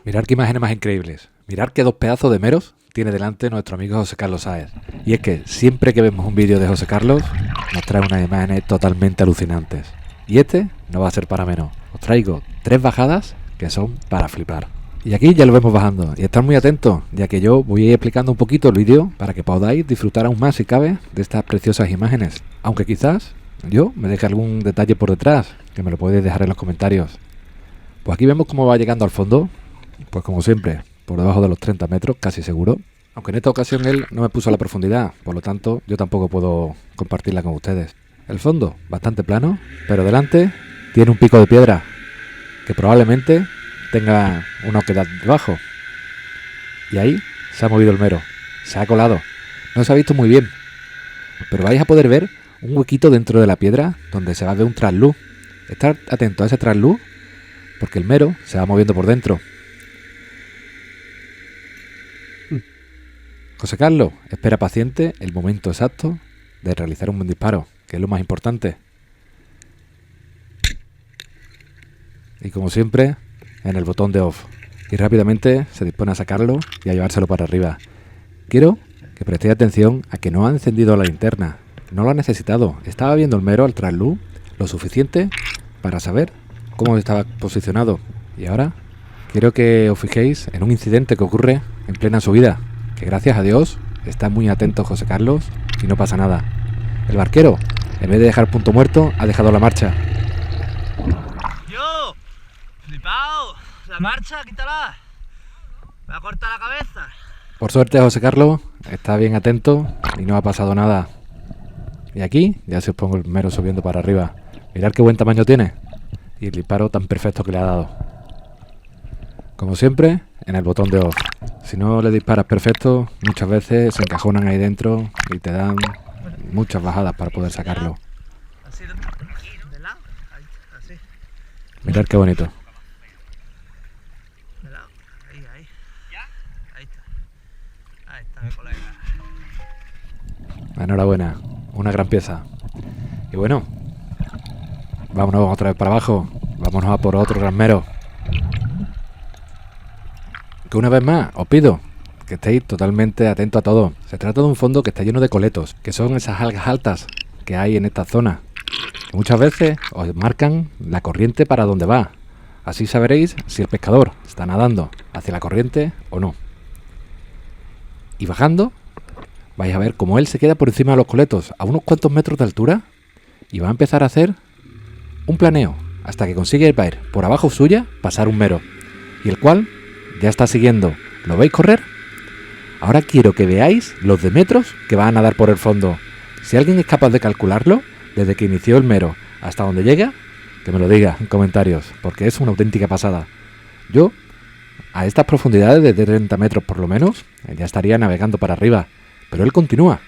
Mirad qué imágenes más increíbles. Mirad qué dos pedazos de meros tiene delante nuestro amigo José Carlos Sáez. Y es que siempre que vemos un vídeo de José Carlos, nos trae unas imágenes totalmente alucinantes. Y este no va a ser para menos. Os traigo 3 bajadas que son para flipar. Y aquí ya lo vemos bajando. Y estad muy atentos, ya que yo voy a ir explicando un poquito el vídeo para que podáis disfrutar aún más, si cabe, de estas preciosas imágenes. Aunque quizás yo me deje algún detalle por detrás, que me lo podéis dejar en los comentarios. Pues aquí vemos cómo va llegando al fondo. Pues como siempre, por debajo de los 30 metros, casi seguro. Aunque en esta ocasión él no me puso la profundidad, por lo tanto yo tampoco puedo compartirla con ustedes. El fondo, bastante plano, pero delante tiene un pico de piedra, que probablemente tenga una oquedad debajo. Y ahí se ha movido el mero, se ha colado. No se ha visto muy bien, pero vais a poder ver un huequito dentro de la piedra donde se va a ver un trasluz. Estar atento a ese trasluz, porque el mero se va moviendo por dentro. José Carlos espera paciente el momento exacto de realizar un buen disparo, que es lo más importante. Y como siempre, en el botón de off. Y rápidamente se dispone a sacarlo y a llevárselo para arriba. Quiero que prestéis atención a que no ha encendido la linterna. No lo ha necesitado. Estaba viendo el mero al trasluz lo suficiente para saber cómo estaba posicionado. Y ahora quiero que os fijéis en un incidente que ocurre en plena subida. Que gracias a Dios está muy atento José Carlos y no pasa nada. El barquero, en vez de dejar punto muerto, ha dejado la marcha. ¡Yo! ¡Flipao! ¡La marcha, quítala! ¡Me va a cortar la cabeza! Por suerte José Carlos está bien atento y no ha pasado nada. Y aquí ya se os pongo el mero subiendo para arriba. Mirad qué buen tamaño tiene y el disparo tan perfecto que le ha dado. Como siempre, en el botón de off. Si no le disparas perfecto, muchas veces se encajonan ahí dentro y te dan muchas bajadas para poder sacarlo. Así, de lado, ahí, así. Mirad qué bonito. De lado, ahí, ahí. Ahí está. Ahí está mi colega. Enhorabuena, una gran pieza. Y bueno, vámonos otra vez para abajo. Vámonos a por otro gran mero. Que una vez más os pido que estéis totalmente atentos a todo. Se trata de un fondo que está lleno de coletos, que son esas algas altas que hay en esta zona, que muchas veces os marcan la corriente para dónde va. Así sabréis si el pescador está nadando hacia la corriente o no. Y bajando, vais a ver cómo él se queda por encima de los coletos a unos cuantos metros de altura y va a empezar a hacer un planeo hasta que consigue ver por abajo suya pasar un mero, y el cual ya está siguiendo. ¿Lo veis correr? Ahora quiero que veáis los de metros que van a dar por el fondo. Si alguien es capaz de calcularlo, desde que inició el mero hasta donde llega, que me lo diga en comentarios, porque es una auténtica pasada. Yo, a estas profundidades de 30 metros por lo menos, ya estaría navegando para arriba, pero él continúa.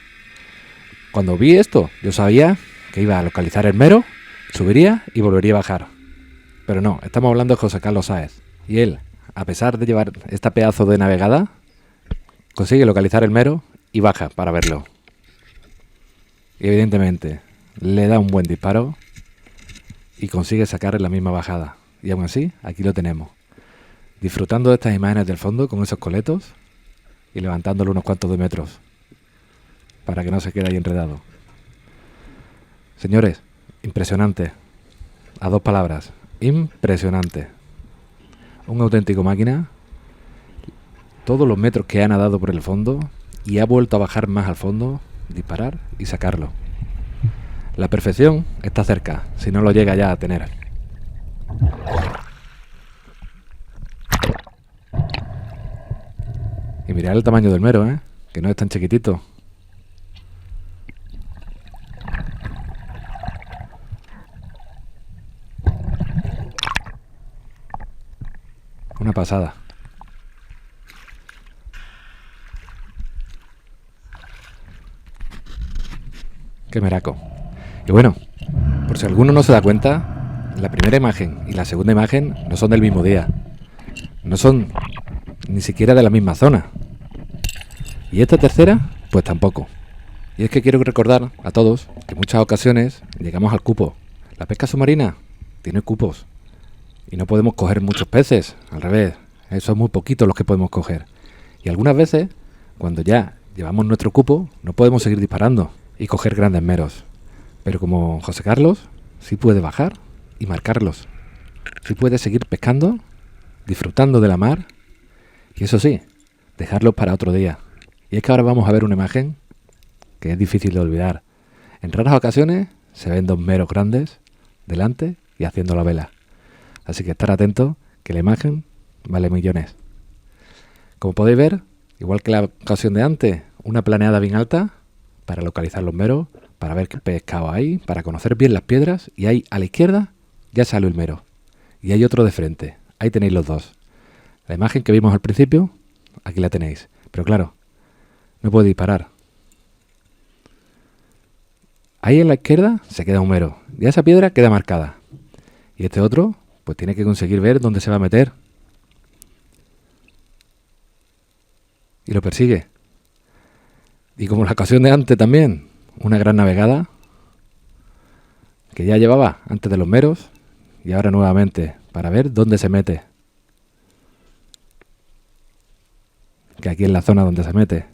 Cuando vi esto, yo sabía que iba a localizar el mero, subiría y volvería a bajar. Pero no, estamos hablando de José Carlos Sáez, y él, a pesar de llevar esta pedazo de navegada, consigue localizar el mero y baja para verlo. Y evidentemente le da un buen disparo y consigue sacar en la misma bajada. Y aún así, aquí lo tenemos, disfrutando de estas imágenes del fondo con esos coletos y levantándolo unos cuantos de metros para que no se quede ahí enredado. Señores, impresionante. A 2 palabras, impresionante. Un auténtico máquina. Todos los metros que ha nadado por el fondo y ha vuelto a bajar más al fondo, disparar y sacarlo. La perfección está cerca, si no lo llega ya a tener. Y mirad el tamaño del mero, que no es tan chiquitito. Una pasada. Qué meraco. Y bueno, por si alguno no se da cuenta, la primera imagen y la segunda imagen no son del mismo día. No son ni siquiera de la misma zona. Y esta tercera, pues tampoco. Y es que quiero recordar a todos que en muchas ocasiones llegamos al cupo. La pesca submarina tiene cupos. Y no podemos coger muchos peces, al revés. Son muy poquitos los que podemos coger. Y algunas veces, cuando ya llevamos nuestro cupo, no podemos seguir disparando y coger grandes meros. Pero como José Carlos, sí puede bajar y marcarlos. Sí puede seguir pescando, disfrutando de la mar, y eso sí, dejarlos para otro día. Y es que ahora vamos a ver una imagen que es difícil de olvidar. En raras ocasiones se ven 2 meros grandes delante y haciendo la vela. Así que estar atentos, que la imagen vale millones. Como podéis ver, igual que la ocasión de antes, una planeada bien alta para localizar los meros, para ver qué pescado hay, para conocer bien las piedras, y ahí a la izquierda ya sale el mero. Y hay otro de frente, ahí tenéis los dos. La imagen que vimos al principio, aquí la tenéis. Pero claro, no puedo disparar. Ahí en la izquierda se queda un mero, y esa piedra queda marcada. Y este otro, pues tiene que conseguir ver dónde se va a meter. Y lo persigue. Y como la ocasión de antes también, una gran navegada que ya llevaba antes de los meros y ahora nuevamente para ver dónde se mete. Que aquí es la zona donde se mete.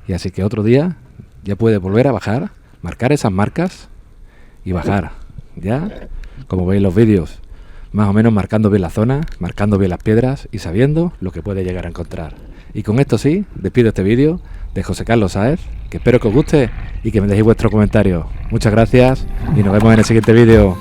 Y así que otro día ya puede volver a bajar, marcar esas marcas y bajar. Ya, como veis en los vídeos, más o menos marcando bien la zona, marcando bien las piedras y sabiendo lo que puede llegar a encontrar. Y con esto sí, despido este vídeo de José Carlos Sáez, que espero que os guste y que me dejéis vuestros comentarios. Muchas gracias y nos vemos en el siguiente vídeo.